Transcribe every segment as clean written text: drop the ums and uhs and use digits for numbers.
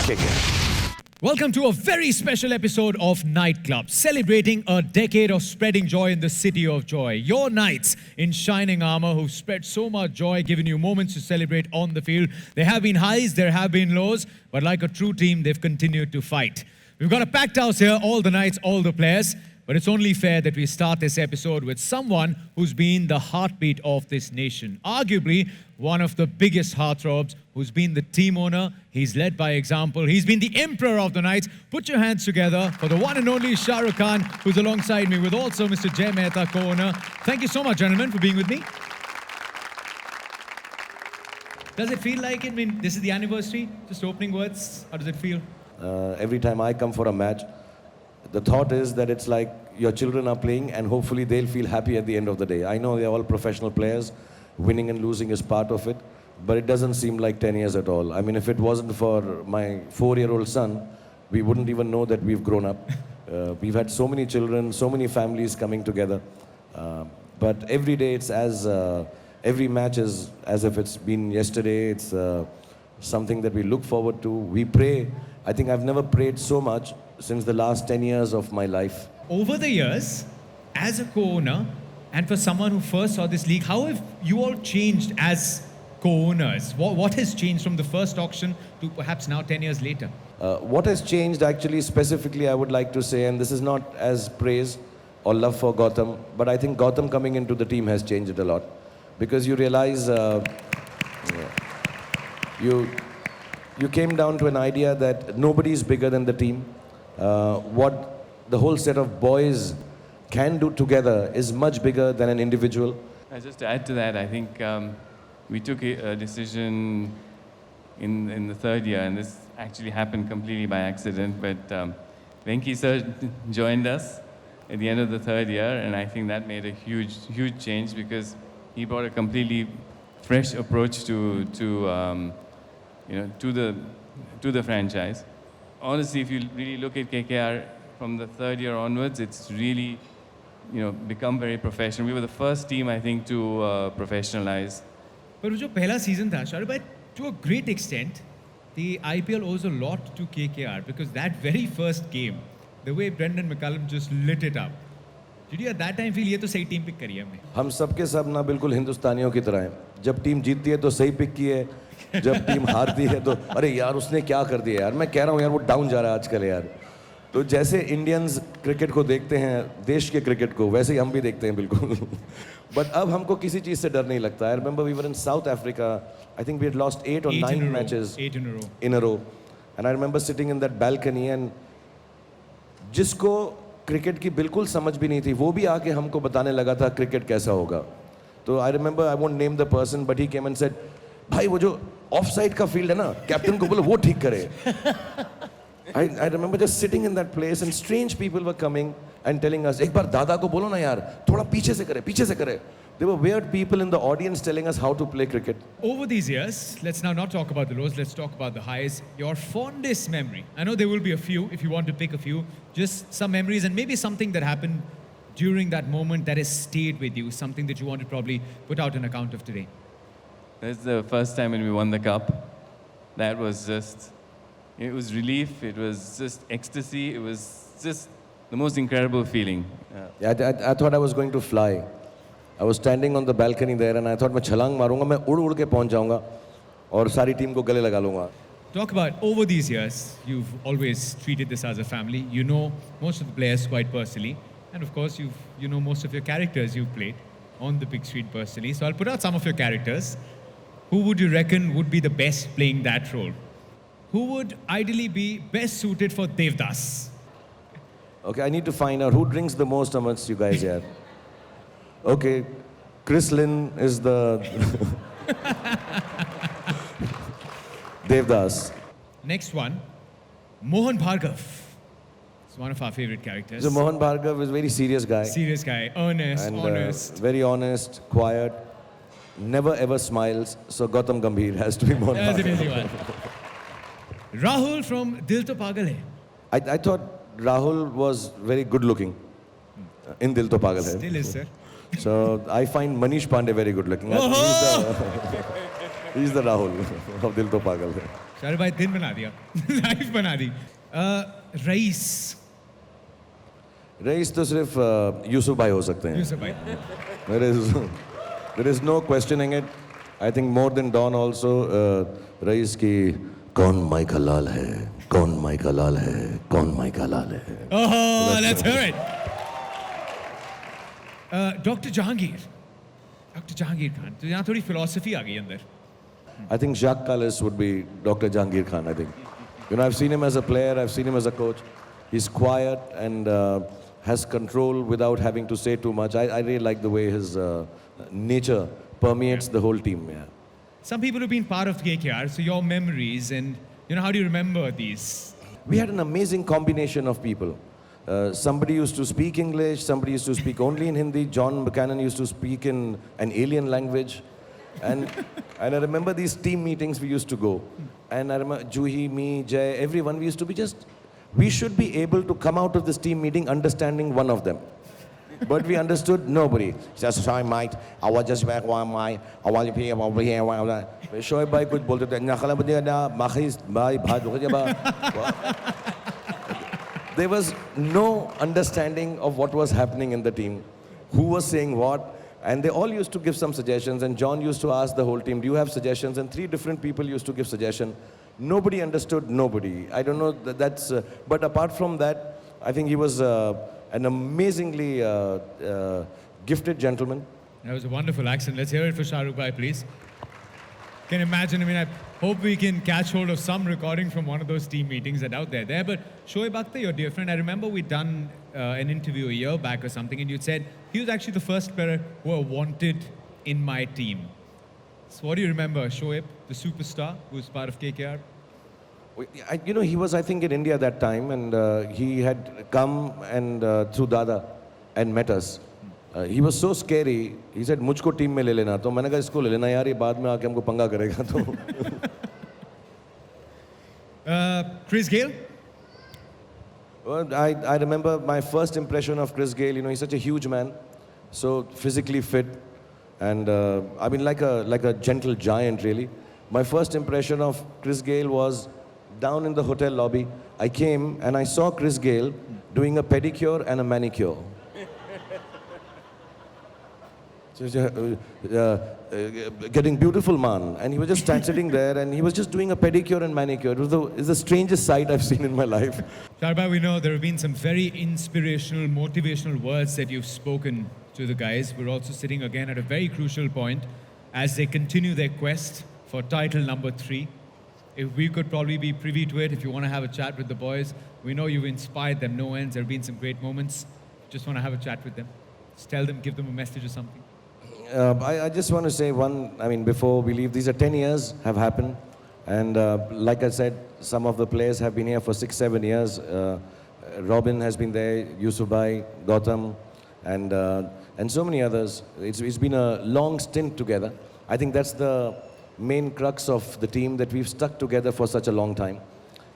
KK. Welcome to a very special episode of Nightclub, celebrating a decade of spreading joy in the city of joy. Your knights in shining armor who've spread so much joy, given you moments to celebrate on the field. There have been highs, there have been lows, but like a true team, they've continued to fight. We've got a packed house here, all the knights, all the players. But it's only fair that we start this episode with someone who's been the heartbeat of this nation. Arguably, one of the biggest heartthrobs, who's been the team owner. He's led by example. He's been the emperor of the Knights. Put your hands together for the one and only Shah Rukh Khan, who's alongside me with also Mr. Jay Mehta, co-owner. Thank you so much, gentlemen, for being with me. Does it feel like it? I mean, this is the anniversary. Just opening words. How does it feel? Every time I come for a match, the thought is that it's like your children are playing and hopefully they'll feel happy at the end of the day. I know they're all professional players. Winning and losing is part of it. But it doesn't seem like 10 years at all. I mean, if it wasn't for my 4-year-old son, we wouldn't even know that we've grown up. We've had so many children, so many families coming together. But every day it's as, every match is as if it's been yesterday. It's something that we look forward to. We pray. I think I've never prayed so much since the last 10 years of my life. Over the years, as a co-owner, and for someone who first saw this league, how have you all changed as co-owners? What has changed from the first auction to perhaps now 10 years later? What has changed actually specifically, I would like to say, and this is not as praise or love for Gautam, but I think Gautam coming into the team has changed it a lot. Because you realize you came down to an idea that nobody is bigger than the team. What the whole set of boys can do together is much bigger than an individual. Just to add to that, I think we took a decision in the third year, and this actually happened completely by accident, but Venki sir joined us at the end of the third year, and I think that made a huge change because he brought a completely fresh approach to the franchise. Honestly, if you really look at KKR from the third year onwards, it's really become very professional. We were the first team, I think, to professionalize. But जो पहला season था, Shah Rukh bhai, to a great extent, the IPL owes a lot to KKR because that very first game, the way Brendan McCullum just lit it up. Did you at that time feel ये तो सही team pick करी है हमने? हम सब के सब ना बिल्कुल हिंदुस्तानियों की तरह हैं. जब टीम जीतती है तो सही पिक की है. जब टीम हारती है तो अरे यार उसने क्या कर दिया यार. मैं कह रहा हूँ यार वो डाउन जा रहा है आजकल यार. तो जैसे इंडियंस क्रिकेट को देखते हैं, देश के क्रिकेट को, वैसे ही हम भी देखते हैं बिल्कुल. बट अब हमको किसी चीज़ से डर नहीं लगता. I remember we were in South Africa. I think we had lost 8 or 9 matches in a row. And I remember sitting in that balcony and जिसको क्रिकेट की बिल्कुल समझ भी नहीं थी, वो भी आके हमको बताने लगा था क्रिकेट कैसा होगा. तो I remember, I won't name the person, but he came and said, भाई वो जो ऑफ साइड का फील्ड है ना, कैप्टन को बोलो वो ठीक करे. I remember just sitting in that place and strange people were coming and telling us, एक बार दादा को बोलो ना यार, थोड़ा पीछे से करे. There were weird people in the audience telling us how to play cricket. Over these years, let's now not talk about the lows, let's talk about the highs. Your fondest memory. I know there will be a few, if you want to pick a few, just some memories and maybe something that happened during that moment that has stayed with you, something that you want to probably put out an account of today. That's the first time when we won the cup. That was just, it was relief, it was just ecstasy, it was just the most incredible feeling. Yeah, I thought I was going to fly. I was standing on the balcony there and I thought मैं छलांग मारूंगा, मैं उड़ के पहुंच जाऊंगा और सारी टीम को गले लगा लूंगा. Talk about over these years, you've always treated this as a family. You know most of the players quite personally. And of course, you know most of your characters you've played on the big screen personally. So I'll put out some of your characters. Who would you reckon would be the best playing that role? Who would ideally be best suited for Devdas? Okay, I need to find out who drinks the most amongst you guys here. Okay, Chris Lynn is the Devdas. Next one, Mohan Bhargav. It's one of our favorite characters. So Mohan Bhargav is a very serious guy. Serious guy, earnest, And honest. very honest, quiet, never ever smiles. So Gautam Gambhir has to be Mohan That's an Bhargav. easy one. Rahul from Dil To Pagal Hai. I thought Rahul was very good looking in Dil To Pagal Hai. Still is, sir. So I find Manish Pandey very good looking. I think he's the- He's the Rahul of Dil To Pagal Hai. Shahrukh भाई दिन बना दिया, life बना दी. Rice, rice तो सिर्फ यूसुफ भाई हो सकते हैं. यूसुफ भाई. There is no questioning it. I think more than Don also, rice की कौन माइका लाल है, कौन माइका लाल है, कौन माइका लाल है. Oh, let's hear it. Dr. Jahangir Khan. तो यहाँ थोड़ी philosophy आ गई अंदर. I think Jacques Kallis would be Dr. Jahangir Khan, I think. You know, I've seen him as a player, I've seen him as a coach. He's quiet and has control without having to say too much. I really like the way his nature permeates the whole team. Yeah. Some people have been part of KKR, so your memories and, you know, how do you remember these? We had an amazing combination of people. Somebody used to speak English, somebody used to speak only in Hindi. John Buchanan used to speak in an alien language. And I remember these team meetings we used to go. And I remember Juhi, me, Jay, everyone, we used to be we should be able to come out of this team meeting understanding one of them. But we understood nobody. Just sorry, mate. I was just back one mate. I want to be over here. Shoaib bhai kuch bolte the. Nakhala bade na makhis bhai bhaat ho gaya. There was no understanding of what was happening in the team, who was saying what, and they all used to give some suggestions. And John used to ask the whole team, "Do you have suggestions?" And 3 different people used to give suggestion. Nobody understood nobody. I don't know. That's. But apart from that, I think he was an amazingly gifted gentleman. That was a wonderful accent. Let's hear it for Shahrukh bhai, please. Can imagine, I mean, I hope we can catch hold of some recording from one of those team meetings that out there. But Shoaib Akhtar, your dear friend, I remember we'd done an interview a year back or something, and you'd said he was actually the first player who I wanted in my team. So what do you remember, Shoaib, the superstar who was part of KKR? You know, he was, I think, in India that time, and he had come and through Dada and met us. He was so scary. He said, "मुझको team में ले लेना." तो मैंने कहा इसको ले लेना यार, ये बाद में आके हमको पंगा करेगा तो. Chris Gayle? Well, I remember my first impression of Chris Gayle. You know, he's such a huge man, so physically fit, and I mean like a gentle giant really. My first impression of Chris Gayle was down in the hotel lobby. I came and I saw Chris Gayle doing a pedicure and a manicure. Getting beautiful man, and he was just sitting there, and he was just doing a pedicure and manicure. It's the strangest sight I've seen in my life. Sharba, we know there have been some very inspirational, motivational words that you've spoken to the guys. We're also sitting again at a very crucial point as they continue their quest for title number 3. If we could probably be privy to it, if you want to have a chat with the boys, we know you've inspired them no ends. There have been some great moments. Just want to have a chat with them. Just tell them, give them a message or something. I just want to say before we leave, these are 10 years have happened. And like I said, some of the players have been here for 6-7 years. Robin has been there, Yusuf Bhai, Gautam, and so many others. It's been a long stint together. I think that's the main crux of the team, that we've stuck together for such a long time.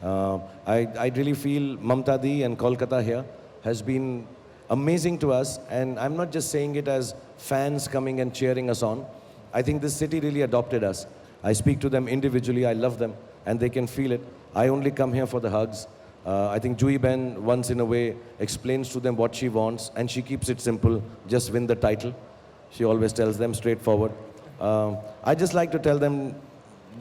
I really feel Mamta Di and Kolkata here has been amazing to us, and I'm not just saying it as fans coming and cheering us on. I think this city really adopted us. I speak to them individually, I love them, and they can feel it. I only come here for the hugs. I think Jui Ben once in a way explains to them what she wants, and she keeps it simple, just win the title. She always tells them straightforward. I just like to tell them,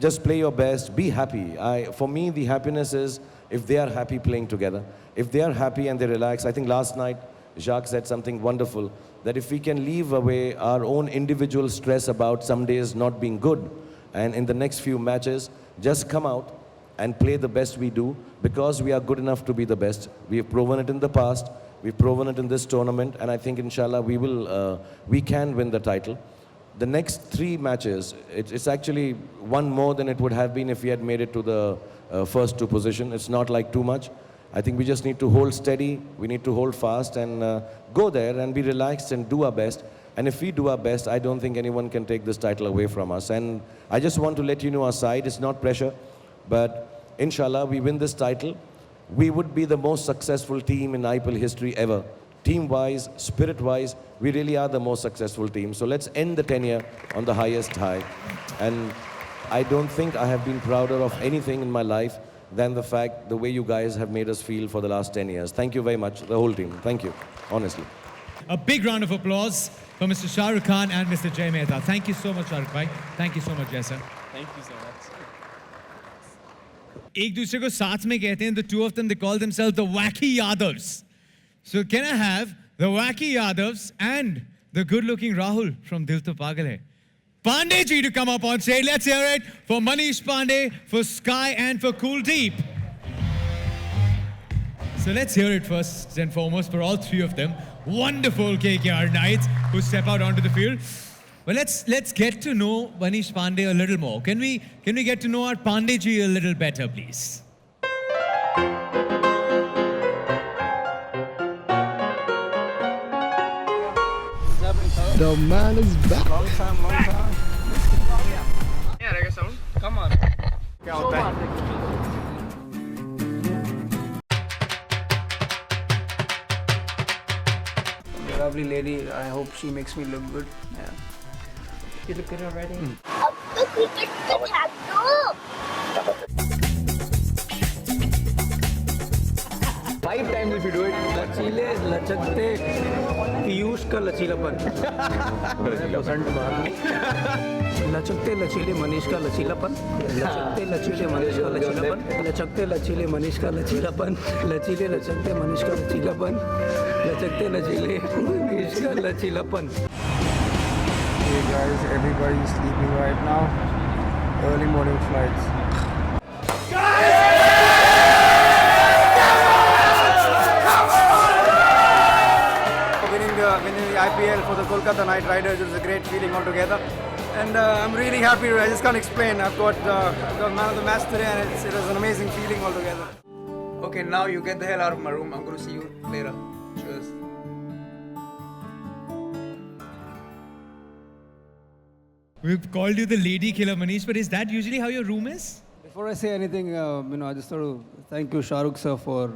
just play your best, be happy. For me, the happiness is if they are happy playing together. If they are happy and they relax. I think last night, Jacques said something wonderful, that if we can leave away our own individual stress about some days not being good, and in the next few matches, just come out and play the best we do, because we are good enough to be the best. We have proven it in the past, we've proven it in this tournament, and I think inshallah we can win the title. The next 3 matches, it's actually one more than it would have been if we had made it to the first 2 position. It's not like too much. I think we just need to hold steady, we need to hold fast and go there and be relaxed and do our best. And if we do our best, I don't think anyone can take this title away from us. And I just want to let you know our side, it's not pressure, but inshallah we win this title. We would be the most successful team in IPL history ever. Team-wise, spirit-wise, we really are the most successful team. So let's end the tenure on the highest high. And I don't think I have been prouder of anything in my life than the way you guys have made us feel for the last 10 years. Thank you very much, the whole team. Thank you, honestly. A big round of applause for Mr. Shah Rukh Khan and Mr. Jay Mehta. Thank you so much, Shah Rukh bhai. Thank you so much, Jay sir. Thank you so much. एक दूसरे को साथ में कहते हैं, the two of them, they call themselves the Wacky Yadavs. So can I have the Wacky Yadavs and the good-looking Rahul from Dil To Pagal Hai, Pandey ji, to come up on stage. Let's hear it for Manish Pandey, for Sky and for Kuldeep. So let's hear it first and foremost for all three of them. Wonderful KKR Knights who step out onto the field. Well, let's get to know Manish Pandey a little more. Can we get to know our Pandey ji a little better, please? The man is back. Long time. Yeah, like a sound. Come on. क्या होता है? Lovely lady. I hope she makes me look good. Yeah. You look good already. अब तो cricket का छाप दो। 5 times if you do it. लचीले, लचकते, पीयूष का लचीलापन। लचकते लचीले मनीष का लचीलापन। लचकते लचीले मनीष का लचीलापन। लचकते लचीले मनीष का लचीलापन। लचीले लचकते मनीष का लचीलापन। लचकते लचीले मनीष का लचीलापन। Hey guys, everybody's sleeping right now. Early morning flights. Winning the IPL for the Kolkata Knight Riders, it was a great feeling altogether. And I'm really happy. I just can't explain. I've got man of the match today, and it was an amazing feeling altogether. Okay, now you get the hell out of my room. I'm going to see you later. Cheers. We've called you the lady killer, Manish, but is that usually how your room is? Before I say anything, I just want to thank you, Shah Rukh sir, for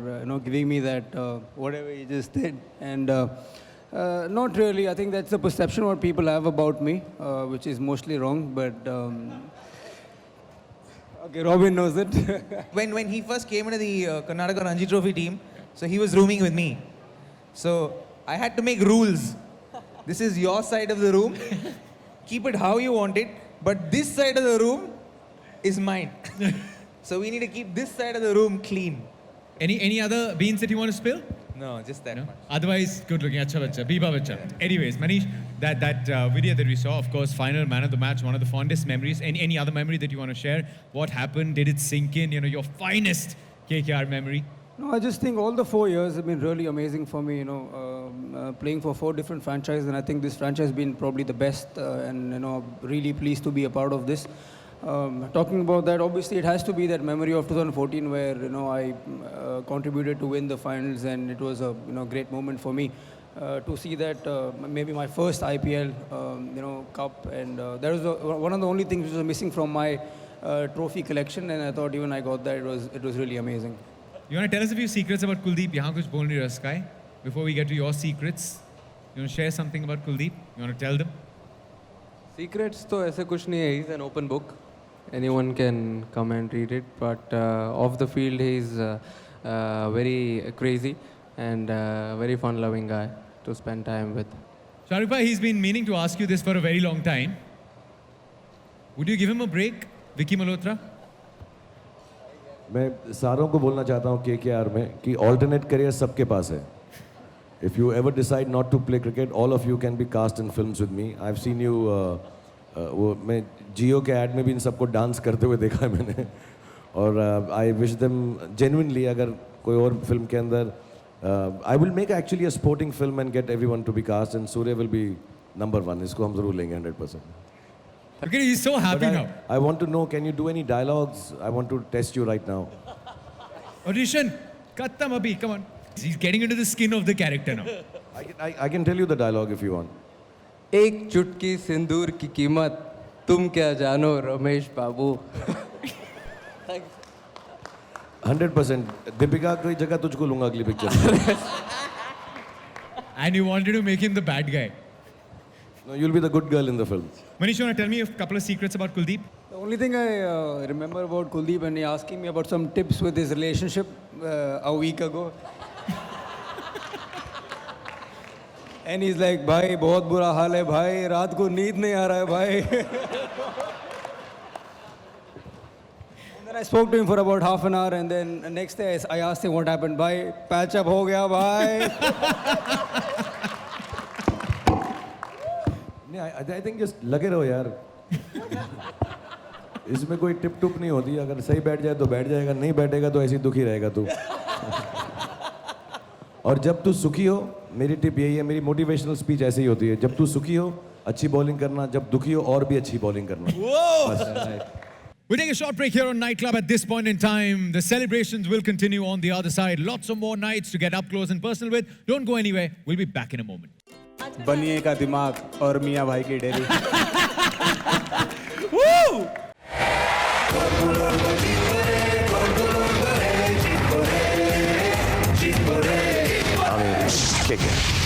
giving me that whatever he just did. And not really. I think that's the perception what people have about me, which is mostly wrong. But okay, Robin knows it. When he first came into the Karnataka Ranji Trophy team, so he was rooming with me. So I had to make rules. This is your side of the room. Keep it how you want it, but this side of the room is mine. So we need to keep this side of the room clean. Any other beans that you want to spill? No, just that No? much. Otherwise, good looking, acha bacha, biba bacha. Anyways, Manish, that video that we saw, of course, final man of the match, one of the fondest memories. Any other memory that you want to share? What happened? Did it sink in? Your finest KKR memory? No, I just think all the 4 years have been really amazing for me, playing for 4 different franchises, and I think this franchise has been probably the best, and really pleased to be a part of this. Talking about that, obviously it has to be that memory of 2014 where, I contributed to win the finals, and it was a, great moment for me to see that maybe my first IPL, cup, and that was one of the only things which was missing from my trophy collection, and I thought even I got that, it was really amazing. You want to tell us a few secrets about Kuldeep? Yahan kuch bol nahi raha, Sky. Before we get to your secrets, you want to share something about Kuldeep? You want to tell them? Secrets तो ऐसे कुछ नहीं है. He's an open book. Anyone can come and read it. But off the field, he's very crazy and very fun-loving guy to spend time with. Shah Rukh bhai, he's been meaning to ask you this for a very long time. Would you give him a break, Vicky Malhotra? मैं सारों को बोलना चाहता हूँ KKR में कि alternate career सबके पास है. If you ever decide not to play cricket, all of you can be cast in films with me. I've seen you. मैं जियो के ad में भी इन सबको डांस करते हुए देखा है मैंने. और I wish them genuinely अगर कोई और फिल्म के अंदर I will make actually a sporting film and get everyone to be cast, and Surya will be number 1. इसको हम जरूर लेंगे 100%. Okay, he's so happy now. I want to know, can you do any dialogues? I want to test you right now. Audition, Kattam Abhi, come on. He's getting into the skin of the character now. I can tell you the dialogue if you want. एक चुटकी सिंदूर की कीमत तुम क्या जानो रमेश बाबू. 100%. दीपिका की जगह तुझको लूंगा अगली picture. And you wanted to make him the bad guy. No, you'll be the good girl in the film. Manish, you want to tell me a couple of secrets about Kuldeep? The only thing I remember about Kuldeep and he asking me about some tips with his relationship a week ago. And he's like, भाई बहुत बुरा हाल है भाई, रात को नींद नहीं आ रहा है भाई. And then I spoke to him for about half an hour, and then next day I asked him what happened. भाई patch up हो गया भाई. नहीं, आई थिंक जस्ट लगे रहो यार. इसमें कोई टिप टुप नहीं होती. अगर सही बैठ जाए तो बैठ जाएगा, नहीं बैठेगा तो ऐसे ही दुखी रहेगा तू. और जब तू सुखी हो, मेरी टिप यही है, मेरी मोटिवेशनल स्पीच ऐसे ही होती है. जब तू सुखी हो अच्छी बॉलिंग करना, जब दुखी हो और भी अच्छी बॉलिंग करना. We take a short break here on Night Club at this point in time. The celebrations will continue on the other side. Lots of more nights to get up close and personal with. Don't go anywhere. We'll be back in a moment. बनिए का दिमाग और मियाँ भाई की dairy. I mean, kick it.